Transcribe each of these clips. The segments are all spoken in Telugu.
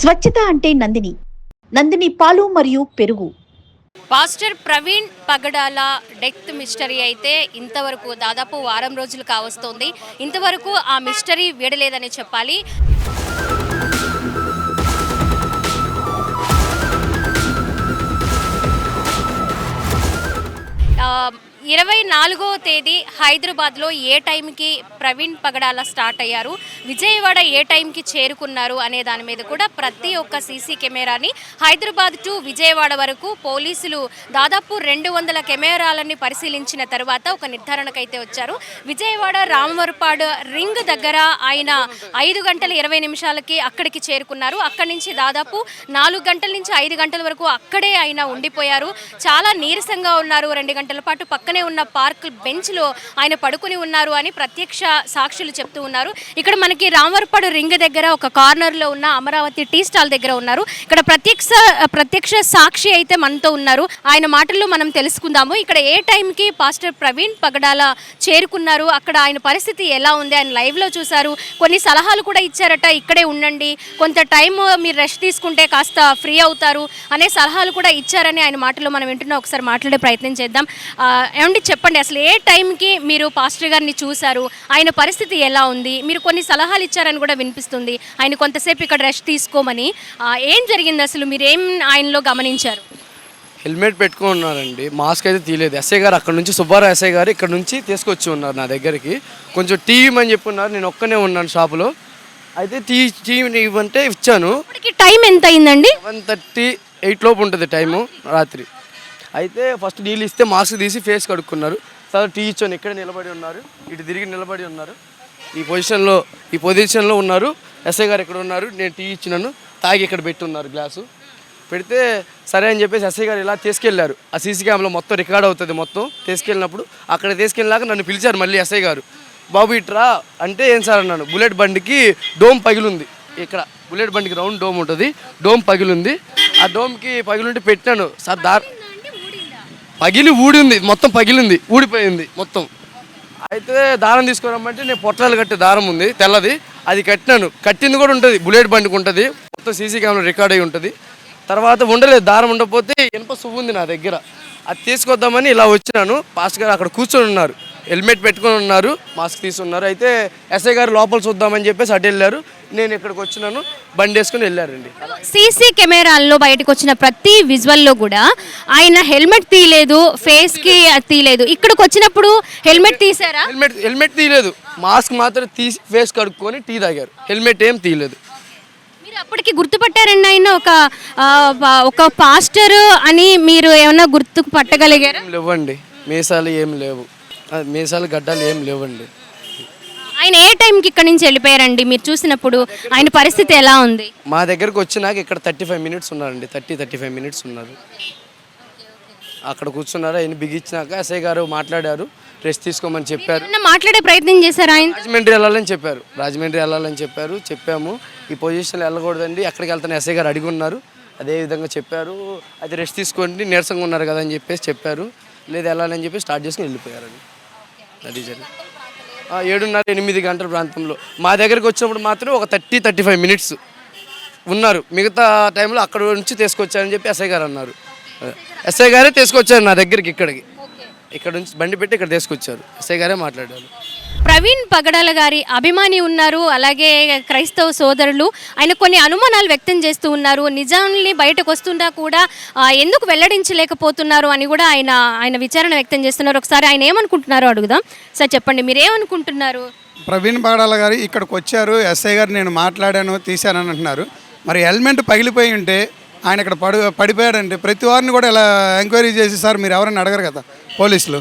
స్వచ్ఛత అంటే నందిని పాలు మరియు పెరుగు. పాస్టర్ ప్రవీణ్ పగడాల డెత్ మిస్టరీ అయితే ఇంతవరకు దాదాపు వారం రోజులు కావస్తోంది. ఇంతవరకు ఆ మిస్టరీ వీడలేదని చెప్పాలి. 24వ తేదీ హైదరాబాద్లో ఏ టైంకి ప్రవీణ్ పగడాల స్టార్ట్ అయ్యారు, విజయవాడ ఏ టైంకి చేరుకున్నారు అనే దాని మీద కూడా ప్రతి ఒక్క సీసీ కెమెరాని హైదరాబాద్ టు విజయవాడ వరకు పోలీసులు దాదాపు 200 కెమెరాలని పరిశీలించిన తర్వాత ఒక నిర్ధారణకైతే వచ్చారు. విజయవాడ రామవరపాడు రింగ్ దగ్గర ఆయన 5 గంటల 20 నిమిషాలకి అక్కడికి చేరుకున్నారు. అక్కడి నుంచి దాదాపు 4 గంటల నుంచి 5 గంటల వరకు అక్కడే ఆయన ఉండిపోయారు. చాలా నీరసంగా ఉన్నారు. 2 గంటల పాటు పక్కనే ఉన్న పార్క్ బెంచ్ లో ఆయన పడుకుని ఉన్నారు అని ప్రత్యక్ష సాక్షులు చెప్తూ ఉన్నారు. ఇక్కడ మనకి రామవరపాడు రింగ్ దగ్గర ఒక కార్నర్ లో ఉన్న అమరావతి టీ స్టాల్ దగ్గర ఉన్నారు. ఇక్కడ ప్రత్యక్ష సాక్షి అయితే మనతో ఉన్నారు. ఆయన మాటల్లో మనం తెలుసుకుందాము. ఇక్కడ ఏ టైంకి పాస్టర్ ప్రవీణ్ పగడాల చేరుకున్నారు, అక్కడ ఆయన పరిస్థితి ఎలా ఉంది, ఆయన లైవ్ లో చూశారు, కొన్ని సలహాలు కూడా ఇచ్చారట. ఇక్కడే ఉండండి, కొంత టైం మీరు రెస్ట్ తీసుకుంటే కాస్త ఫ్రీ అవుతారు అనే సలహాలు కూడా ఇచ్చారని ఆయన మాటల్లో మనం వింటున్నాం. ఒకసారి మాట్లాడే ప్రయత్నం చేద్దాం. ఏమండి, చెప్పండి, అసలు ఏ టైంకి మీరు పాస్టర్ గారిని చూశారు, ఆయన పరిస్థితి ఎలా ఉంది? మీరు కొన్ని సలహాలు ఇచ్చారని కూడా వినిపిస్తుంది, ఆయన కొంతసేపు ఇక్కడ రెస్ట్ తీసుకోమని. ఏం జరిగింది అసలు, మీరు ఏం ఆయనలో గమనించారు? హెల్మెట్ పెట్టుకుని ఉన్నారండి, మాస్క్ అయితే తీయలేదు. ఎస్ఐ గారు అక్కడ నుంచి సుబ్బారావు ఎస్ఐ గారు ఇక్కడ నుంచి తీసుకొచ్చి ఉన్నారు నా దగ్గరికి. కొంచెం టీ ఇవ్వమని చెప్పున్నారు. నేను ఒక్కనే ఉన్నాను షాపులో. అయితే టీ ఇవ్వంటే ఇచ్చాను. టైం ఎంత అయిందండి? 7:38 లోపు ఉంటుంది టైము, రాత్రి. అయితే ఫస్ట్ నీళ్ళు ఇస్తే మాస్క్ తీసి ఫేస్ కడుక్కున్నారు. తర్వాత టీ ఇచ్చాను. ఇక్కడ నిలబడి ఉన్నారు, ఇటు తిరిగి నిలబడి ఉన్నారు. ఈ పొజిషన్లో ఉన్నారు. ఎస్ఐ గారు ఇక్కడ ఉన్నారు. నేను టీ ఇచ్చినాను, తాగి ఇక్కడ పెట్టున్నారు గ్లాసు. పెడితే సరే అని చెప్పేసి ఎస్ఐ గారు ఇలా తీసుకెళ్లారు. ఆ సీసీ కెమెరాలో మొత్తం రికార్డ్ అవుతుంది. మొత్తం తీసుకెళ్ళినప్పుడు అక్కడ తీసుకెళ్ళినాక నన్ను పిలిచారు మళ్ళీ ఎస్ఐ గారు. బాబు ఇట్రా అంటే, ఏం సార్ అన్నాను. బుల్లెట్ బండికి డోమ్ పగిలింది. ఇక్కడ బుల్లెట్ బండికి రౌండ్ డోమ్ ఉంటుంది, డోమ్ పగిలింది. ఆ డోమ్కి పగిలింటే పెట్టినాను. సార్ పగిలి ఊడింది, మొత్తం పగిలింది, ఊడిపోయింది మొత్తం. అయితే దారం తీసుకురమ్మంటే నేను పొట్టాలు కట్టే దారం ఉంది తెల్లది, అది కట్టినాను. కట్టింది కూడా ఉంటుంది, బుల్లెట్ బండికి ఉంటుంది, మొత్తం సీసీ కెమెరా రికార్డ్ అయి ఉంటుంది. తర్వాత ఉండలేదు, దారం ఉండకపోతే ఇనుప సువ్వు ఉంది నా దగ్గర, అది తీసుకొద్దామని ఇలా వచ్చినాను. పాస్టర్ గారు అక్కడ కూర్చొని ఉన్నారు, హెల్మెట్ పెట్టుకొని ఉన్నారు, మాస్క్ తీసుకున్నారు. అయితే ఎస్ఐ గారు లోపల చూద్దామని చెప్పేసి అటు వెళ్ళారు. నేను ఇక్కడికి వచ్చినాను, బండి వేసుకుని వెళ్ళారండి. సీసీ కెమెరాల్లో బయటకు వచ్చిన ప్రతి విజువల్లో కూడా ఆయన హెల్మెట్ తీయలేదు, ఫేస్ కి తీయలేదు. ఇక్కడికి వచ్చినప్పుడు హెల్మెట్ తీసారా? హెల్మెట్ తీయలేదు, మాస్క్ మాత్రం తీసి ఫేస్ కడుక్కొని టీ తాగారు. హెల్మెట్ ఏం తీయలేదు. మీరు అప్పటికి గుర్తుపట్టారండి ఆయన ఒక పాస్టర్ అని? మీరు ఏమన్నా గుర్తుపట్టగలిగారా? లేవండి, మీసాలు ఏం లేవు, మీసాలు గడ్డలు ఏం లేవండి. ఆయన ఏ టైంకి ఇక్కడ నుంచి వెళ్ళిపోయారండి మీరు చూసినప్పుడు? ఆయన పరిస్థితి ఎలా ఉంది? మా దగ్గరకు వచ్చినాక ఇక్కడ 35 మినిట్స్ ఉన్నారండి, 35 మినిట్స్ ఉన్నారు. అక్కడ కూర్చున్నారు. ఆయన బిగించినాక ఎస్ఐ గారు మాట్లాడారు, రెస్ట్ తీసుకోమని చెప్పారు. మాట్లాడే ప్రయత్నం చేశారు. ఆయన రాజమండ్రి వెళ్ళాలని చెప్పారు. చెప్పాము, ఈ పొజిషన్లో వెళ్ళకూడదండి, ఎక్కడికి వెళ్తాను ఎస్ఐ గారు అడిగి ఉన్నారు. అదే విధంగా చెప్పారు. అయితే రెస్ట్ తీసుకోండి, నీరసంగా ఉన్నారు కదా అని చెప్పేసి చెప్పారు. లేదు వెళ్ళాలని చెప్పి స్టార్ట్ చేసుకుని వెళ్ళిపోయారండి. అది జరిగింది 7:30-8 గంటల ప్రాంతంలో. మా దగ్గరికి వచ్చినప్పుడు మాత్రం ఒక 30-35 మినిట్స్ ఉన్నారు. మిగతా టైంలో అక్కడ నుంచి తీసుకొచ్చారని చెప్పి ఎస్ఐ గారు అన్నారు. ఎస్ఐ గారే తీసుకొచ్చారు నా దగ్గరికి, ఇక్కడ నుంచి బండి పెట్టి ఇక్కడ తీసుకొచ్చారు. ఎస్ఐ గారే మాట్లాడారు. ప్రవీణ్ పగడాల గారి అభిమాని ఉన్నారు, అలాగే క్రైస్తవ సోదరులు. ఆయన కొన్ని అనుమానాలు వ్యక్తం చేస్తూ ఉన్నారు. నిజాన్ని బయటకు వస్తుందా కూడా ఎందుకు వెల్లడించలేకపోతున్నారు అని కూడా ఆయన విచారణ వ్యక్తం చేస్తున్నారు. ఒకసారి ఆయన ఏమనుకుంటున్నారో అడుగుదాం. సార్ చెప్పండి, మీరు ఏమనుకుంటున్నారు? ప్రవీణ్ పగడాల గారు ఇక్కడికి వచ్చారు, ఎస్ఐ గారు నేను మాట్లాడాను, తీశానని అంటున్నారు. మరి హెల్మెట్ పగిలిపోయి ఉంటే ఆయన ఇక్కడ పడిపోయాడంటే ప్రతి వారిని కూడా ఇలా ఎంక్వైరీ చేసి సార్ మీరు ఎవరైనా అడగరు కదా పోలీసులు.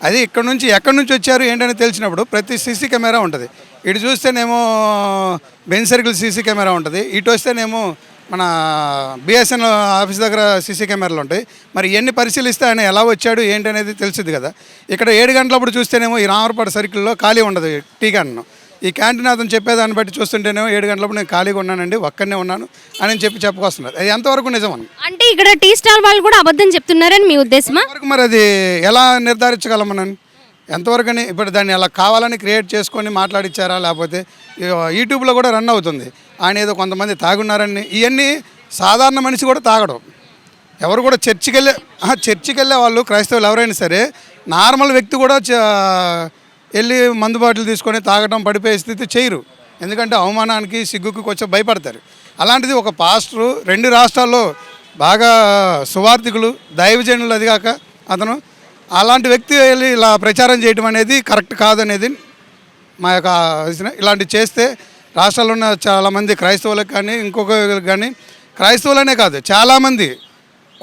అది ఎక్కడి నుంచి వచ్చారు ఏంటని తెలిసినప్పుడు ప్రతి సీసీ కెమెరా ఉంటుంది. ఇటు చూస్తేనేమో బెంజ్ సర్కిల్ సీసీ కెమెరా ఉంటుంది, ఇటు వస్తేనేమో మన బిఎస్ఎన్ ఆఫీస్ దగ్గర సీసీ కెమెరాలు ఉంటాయి. మరి ఎన్ని పరిశీలిస్తే ఆయన ఎలా వచ్చాడు ఏంటి అనేది తెలిసింది కదా. ఇక్కడ 7 గంటలప్పుడు చూస్తేనేమో ఈ రామవరపాడు సర్కిల్లో ఖాళీ ఉండదు టీ క్యాంటీన్. ఈ క్యాంటీన్ అతను చెప్పేదాన్ని బట్టి చూస్తుంటేనేమో 7 గంటలప్పుడు నేను ఖాళీగా ఉన్నానండి, ఒక్కనే ఉన్నాను అని చెప్పుకొస్తున్నారు. అది ఎంతవరకు నిజమని? అంటే ఇక్కడ టీ స్టాల్ వాళ్ళు కూడా అబద్ధం చెప్తున్నారని మీ ఉద్దేశమా? మరి అది ఎలా నిర్ధారించగలం మనం? ఎంతవరకని ఇప్పుడు దాన్ని అలా కావాలని క్రియేట్ చేసుకొని మాట్లాడిచ్చారా, లేకపోతే యూట్యూబ్లో కూడా రన్ అవుతుంది ఆయన ఏదో కొంతమంది తాగున్నారని. ఇవన్నీ సాధారణ మనిషి కూడా తాగడం. ఎవరు కూడా చర్చికి వెళ్ళే వాళ్ళు క్రైస్తవులు ఎవరైనా సరే నార్మల్ వ్యక్తి కూడా వెళ్ళి మందు బాటిల్ తీసుకొని తాగడం పడిపోయే స్థితి చేయరు. ఎందుకంటే అవమానానికి సిగ్గుకి కొంచెం భయపడతారు. అలాంటిది ఒక పాస్టరు 2 రాష్ట్రాల్లో బాగా సువార్థికులు దైవజనులు, అది కాక అతను అలాంటి వ్యక్తి వెళ్ళి ఇలా ప్రచారం చేయడం అనేది కరెక్ట్ కాదనేది మా యొక్క ఇలాంటివి చేస్తే రాష్ట్రాల్లో ఉన్న చాలామంది క్రైస్తవులకు కానీ ఇంకొకరికి కానీ క్రైస్తవులనే కాదు చాలామంది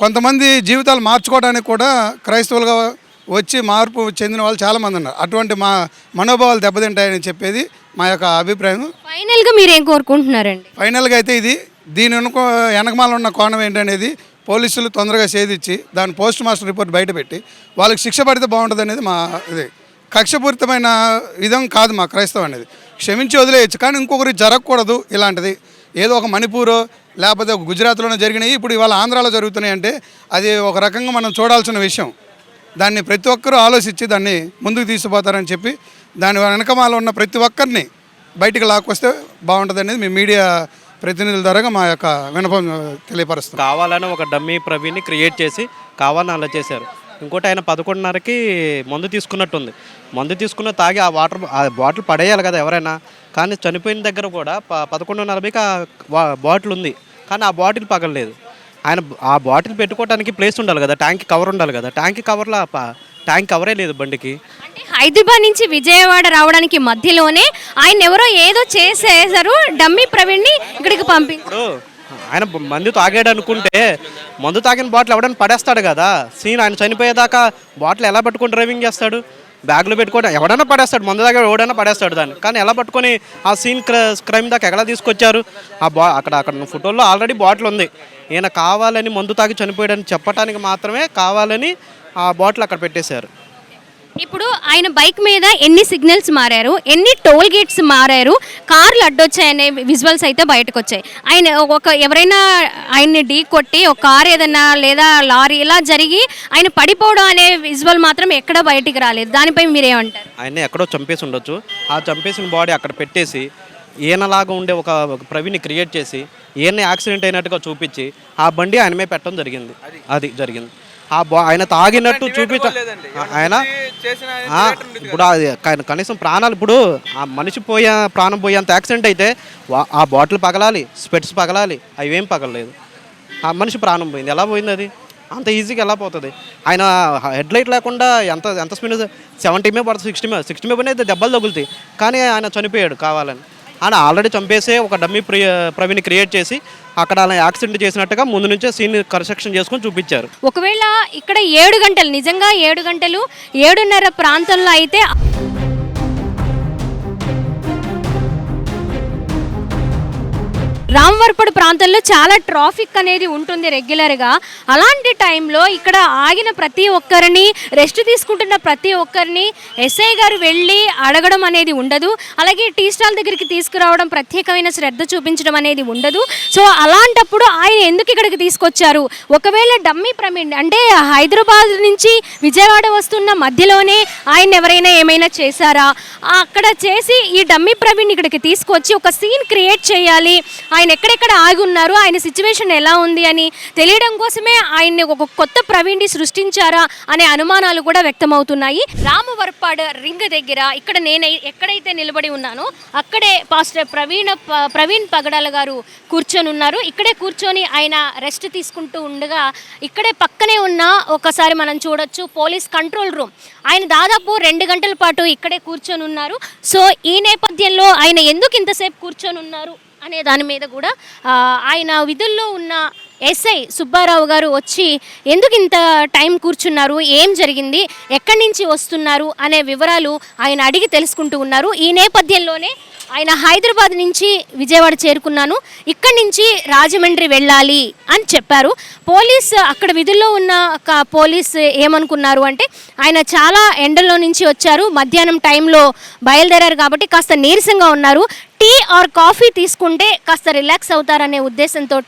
కొంతమంది జీవితాలు మార్చుకోవడానికి కూడా క్రైస్తవులుగా వచ్చి మార్పు చెందిన వాళ్ళు చాలామంది ఉన్నారు. అటువంటి మా మనోభావాలు దెబ్బతింటాయని చెప్పేది మా యొక్క అభిప్రాయం. ఫైనల్గా మీరు ఏం కోరుకుంటున్నారండి? ఫైనల్గా అయితే దీని వెనకమాల ఉన్న కోణం ఏంటనేది పోలీసులు తొందరగా ఛేదించి దాని పోస్ట్ మాస్టర్ రిపోర్ట్ బయటపెట్టి వాళ్ళకి శిక్ష పడితే బాగుంటుంది అనేది మా ఇది. కక్షపూరితమైన విధం కాదు మా క్రైస్తవం అనేది, క్షమించి వదిలేయచ్చు. కానీ ఇంకొకరికి జరగకూడదు ఇలాంటిది. ఏదో ఒక మణిపూరో లేకపోతే ఒక గుజరాత్లోనే జరిగినాయి, ఇప్పుడు ఇవాళ ఆంధ్రాలో జరుగుతున్నాయి అంటే అది ఒక రకంగా మనం చూడాల్సిన విషయం. దాన్ని ప్రతి ఒక్కరూ ఆలోచించి దాన్ని ముందుకు తీసుకుపోతారని చెప్పి దాని వెనకమాల ఉన్న ప్రతి ఒక్కరిని బయటికి లాక్కొస్తే బాగుంటుంది అనేది మీ మీడియా ప్రతినిధుల ద్వారా మా యొక్క వినపం తెలియపరుస్తాం. కావాలని ఒక డమ్మీ ప్రవీణ్ని క్రియేట్ చేసి కావాలని అలా చేశారు. ఇంకోటి ఆయన 11:30కి మందు తీసుకున్నట్టుంది. మందు తీసుకున్న తాగి ఆ బాటిల్ పడేయాలి కదా ఎవరైనా. కానీ చనిపోయిన దగ్గర కూడా 11:40కి ఆ బాటిల్ ఉంది, కానీ ఆ బాటిల్ పగలలేదు. ఆయన ఆ బాటిల్ పెట్టుకోవడానికి ప్లేస్ ఉండాలి కదా, ట్యాంక్ కవర్ ఉండాలి కదా. ట్యాంక్ కవరే లేదు బండికి. అంటే హైదరాబాద్ నుంచి విజయవాడ రావడానికి మధ్యలోనే ఆయన ఎవరో ఏదో చేసేసారు, డమ్మీ ప్రవీణ్ని ఇక్కడికి పంపించారు. ఆయన మందు తాగాడు అనుకుంటే మందు తాగిన బాటిల్ ఎవడైనా పడేస్తాడు కదా. సీన్ ఆయన చనిపోయేదాకా బాటిల్ ఎలా పట్టుకొని డ్రైవింగ్ చేస్తాడు? బ్యాగ్లో పెట్టుకొని ఎవడైనా పడేస్తాడు, మందు తాగాడు ఎవడైనా పడేస్తాడు దాన్ని. కానీ ఎలా పట్టుకొని ఆ సీన్ క్రైమ్ దాకా ఎలా తీసుకొచ్చారు? అక్కడ ఫోటోల్లో ఆల్రెడీ బాటిల్ ఉంది. ఈయన కావాలని మందు తాగి చనిపోయాడని చెప్పడానికి మాత్రమే కావాలని ఆ బాటిల్ అక్కడ పెట్టేశారు. ఇప్పుడు ఆయన బైక్ మీద ఎన్ని సిగ్నల్స్ మారారు, ఎన్ని టోల్ గేట్స్ మారారు, కార్లు అడ్డొచ్చాయనే విజువల్స్ అయితే బయటకు వచ్చాయి. ఆయన ఎవరైనా ఆయన్ని ఢీ కొట్టి ఒక కార్ ఏదైనా లేదా లారీ ఇలా జరిగి ఆయన పడిపోవడం అనే విజువల్ మాత్రం ఎక్కడ బయటికి రాలేదు. దానిపై మీరేమంటారు? ఆయన ఎక్కడో చంపేసి ఉండొచ్చు. ఆ చంపేసిన బాడీ అక్కడ పెట్టేసి ఈయనలాగా ఉండే ఒక ప్రవీణ్ని క్రియేట్ చేసి ఈయన యాక్సిడెంట్ అయినట్టుగా చూపించి ఆ బండి ఆయన మీద పెట్టడం జరిగింది. అది జరిగింది. ఆయన తాగినట్టు ఆయన ఇప్పుడు అది కనీసం ప్రాణాలు, ఇప్పుడు ఆ మనిషి ప్రాణం పోయేంత యాక్సిడెంట్ అయితే ఆ బాటిల్ పగలాలి, స్పెట్స్ పగలాలి, అవి ఏం పగలలేదు. ఆ మనిషి ప్రాణం పోయింది. ఎలా పోయింది? అది అంత ఈజీగా ఎలా పోతుంది? ఆయన హెడ్లైట్ లేకుండా ఎంత స్పీడ్ 70 మీద పడుతుంది, 60 మీద అయితే దెబ్బలు తగులుతాయి. కానీ ఆయన చనిపోయాడు కావాలని. ఆయన ఆల్రెడీ చంపేసే ఒక డమ్మీ ప్రవీణ్ని క్రియేట్ చేసి అక్కడ అలా యాక్సిడెంట్ చేసినట్టుగా ముందు నుంచే సీన్ కన్స్ట్రక్షన్ చేసుకొని చూపించారు. ఒకవేళ ఇక్కడ 7 గంటలు, నిజంగా 7 గంటలు 7:30 ప్రాంతంలో అయితే రామవరపడు ప్రాంతంలో చాలా ట్రాఫిక్ అనేది ఉంటుంది రెగ్యులర్గా. అలాంటి టైంలో ఇక్కడ ఆగిన ప్రతి ఒక్కరిని, రెస్ట్ తీసుకుంటున్న ప్రతి ఒక్కరిని ఎస్ఐ గారు వెళ్ళి అడగడం అనేది ఉండదు. అలాగే టీ స్టాల్ దగ్గరికి తీసుకురావడం, ప్రత్యేకమైన శ్రద్ధ చూపించడం అనేది ఉండదు. సో అలాంటప్పుడు ఆయన ఎందుకు ఇక్కడికి తీసుకొచ్చారు? ఒకవేళ డమ్మీ ప్రవీణ్ అంటే హైదరాబాద్ నుంచి విజయవాడ వస్తున్న మధ్యలోనే ఆయన ఎవరైనా ఏమైనా చేశారా? అక్కడ చేసి ఈ డమ్మీ ప్రవీణ్ ఇక్కడికి తీసుకొచ్చి ఒక సీన్ క్రియేట్ చేయాలి, ఆయన ఎక్కడెక్కడ ఆగి ఉన్నారు, ఆయన సిచ్యువేషన్ ఎలా ఉంది అని తెలియడం కోసమే ఆయన్ని ఒక కొత్త ప్రవీణ్ని సృష్టించారా అనే అనుమానాలు కూడా వ్యక్తమవుతున్నాయి. రామవరపాడు రింగ్ దగ్గర ఇక్కడ నేను ఎక్కడైతే నిలబడి ఉన్నానో అక్కడే పాస్టర్ ప్రవీణ్ పగడాల గారు కూర్చొని ఉన్నారు. ఇక్కడే కూర్చొని ఆయన రెస్ట్ తీసుకుంటూ ఉండగా ఇక్కడే పక్కనే ఉన్న ఒకసారి మనం చూడొచ్చు పోలీస్ కంట్రోల్ రూమ్. ఆయన దాదాపు 2 గంటల పాటు ఇక్కడే కూర్చొని ఉన్నారు. సో ఈ నేపథ్యంలో ఆయన ఎందుకు ఇంతసేపు కూర్చొని ఉన్నారు అనే దాని మీద కూడా ఆయన విధుల్లో ఉన్న ఎస్ఐ సుబ్బారావు గారు వచ్చి ఎందుకు ఇంత టైం కూర్చున్నారు, ఏం జరిగింది, ఎక్కడి నుంచి వస్తున్నారు అనే వివరాలు ఆయన అడిగి తెలుసుకుంటూ ఉన్నారు. ఈ నేపథ్యంలోనే ఆయన హైదరాబాద్ నుంచి విజయవాడ చేరుకున్నాను, ఇక్కడి నుంచి రాజమండ్రి వెళ్ళాలి అని చెప్పారు. అక్కడ విధుల్లో ఉన్న పోలీస్ ఏమనుకున్నారు అంటే ఆయన చాలా ఎండల్లో నుంచి వచ్చారు, మధ్యాహ్నం టైంలో బయలుదేరారు కాబట్టి కాస్త నీరసంగా ఉన్నారు, టీ ఆర్ కాఫీ తీసుకుంటే కాస్త రిలాక్స్ అవుతారనే ఉద్దేశంతో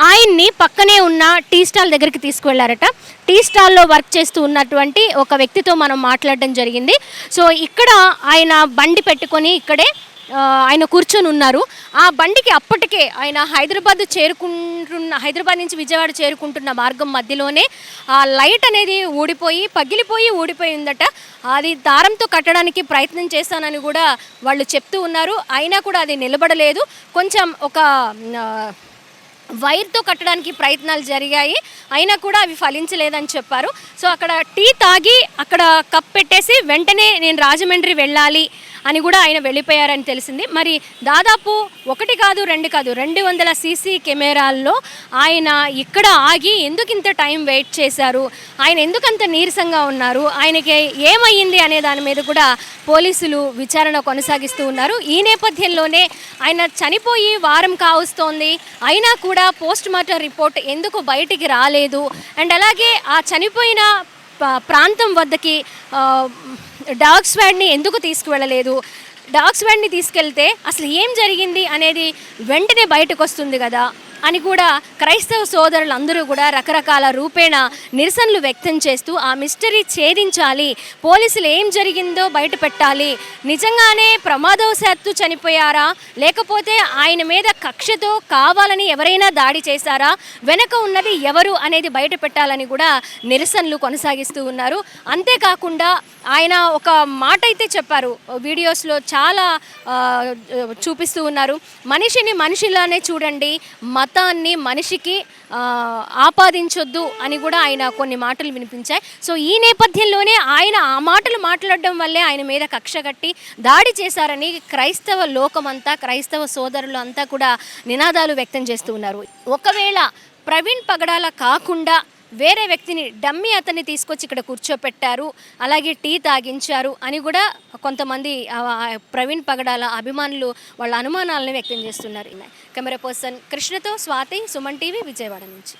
ఆయన్ని పక్కనే ఉన్న టీ స్టాల్ దగ్గరికి తీసుకువెళ్ళారట. టీ స్టాల్లో వర్క్ చేస్తూ ఉన్నటువంటి ఒక వ్యక్తితో మనం మాట్లాడడం జరిగింది. సో ఇక్కడ ఆయన బండి పెట్టుకొని ఇక్కడే ఆయన కూర్చొని ఉన్నారు. ఆ బండికి అప్పటికే ఆయన హైదరాబాద్ నుంచి విజయవాడ చేరుకుంటున్న మార్గం మధ్యలోనే ఆ లైట్ అనేది ఊడిపోయి ఉందట. అది దారంతో కట్టడానికి ప్రయత్నం చేశానని కూడా వాళ్ళు చెప్తూ ఉన్నారు. అయినా కూడా అది నిలబడలేదు. కొంచెం ఒక వైర్తో కట్టడానికి ప్రయత్నాలు జరిగాయి, అయినా కూడా అవి ఫలించలేదని చెప్పారు. సో అక్కడ టీ తాగి అక్కడ కప్ పెట్టేసి వెంటనే నేను రాజమండ్రి వెళ్ళాలి అని కూడా ఆయన వెళ్ళిపోయారని తెలిసింది. మరి దాదాపు 1 కాదు 2 కాదు 200 సీసీ కెమెరాల్లో ఆయన ఇక్కడ ఆగి ఎందుకు ఇంత టైం వెయిట్ చేశారు, ఆయన ఎందుకంత నీరసంగా ఉన్నారు, ఆయనకి ఏమయ్యింది అనే దాని మీద కూడా పోలీసులు విచారణ కొనసాగిస్తూ ఉన్నారు. ఈ నేపథ్యంలోనే ఆయన చనిపోయి వారం కావస్తోంది, అయినా కూడా పోస్ట్ మార్టం రిపోర్ట్ ఎందుకు బయటికి రాలేదు, అండ్ అలాగే ఆ చనిపోయిన ప్రాంతం వద్దకి డాగ్ స్క్వాడ్ని ఎందుకు తీసుకువెళ్ళలేదు, డాగ్ స్క్వాడ్ని తీసుకెళ్తే అసలు ఏం జరిగింది అనేది వెంటనే బయటకు వస్తుంది కదా అని కూడా క్రైస్తవ సోదరులందరూ కూడా రకరకాల రూపేణ నిరసనలు వ్యక్తం చేస్తూ ఆ మిస్టరీ ఛేదించాలి, పోలీసులు ఏం జరిగిందో బయట పెట్టాలి, నిజంగానే ప్రమాదవశాత్తు చనిపోయారా లేకపోతే ఆయన మీద కక్షతో కావాలని ఎవరైనా దాడి చేశారా, వెనక ఉన్నది ఎవరు అనేది బయట పెట్టాలని కూడా నిరసనలు కొనసాగిస్తూ ఉన్నారు. అంతేకాకుండా ఆయన ఒక మాట అయితే చెప్పారు, వీడియోస్లో చాలా చూపిస్తూ ఉన్నారు, మనిషిని మనిషిలానే చూడండి, మతాన్ని మనిషికి ఆపాదించొద్దు అని కూడా ఆయన కొన్ని మాటలు వినిపించాయి. సో ఈ నేపథ్యంలోనే ఆయన ఆ మాటలు మాట్లాడడం వల్లే ఆయన మీద కక్ష కట్టి దాడి చేశారని క్రైస్తవ లోకమంతా, క్రైస్తవ సోదరులు అంతా కూడా నినాదాలు వ్యక్తం చేస్తూ ఉన్నారు. ఒకవేళ ప్రవీణ్ పగడాల కాకుండా వేరే వ్యక్తిని డమ్మీ అతన్ని తీసుకొచ్చి ఇక్కడ కూర్చోపెట్టారు, అలాగే టీ తాగించారు అని కూడా కొంతమంది ప్రవీణ్ పగడాల అభిమానులు వాళ్ళ అనుమానాలను వ్యక్తం చేస్తున్నారు. కెమెరా పర్సన్ కృష్ణతో స్వాతి, సుమన్ టీవీ, విజయవాడ నుంచి.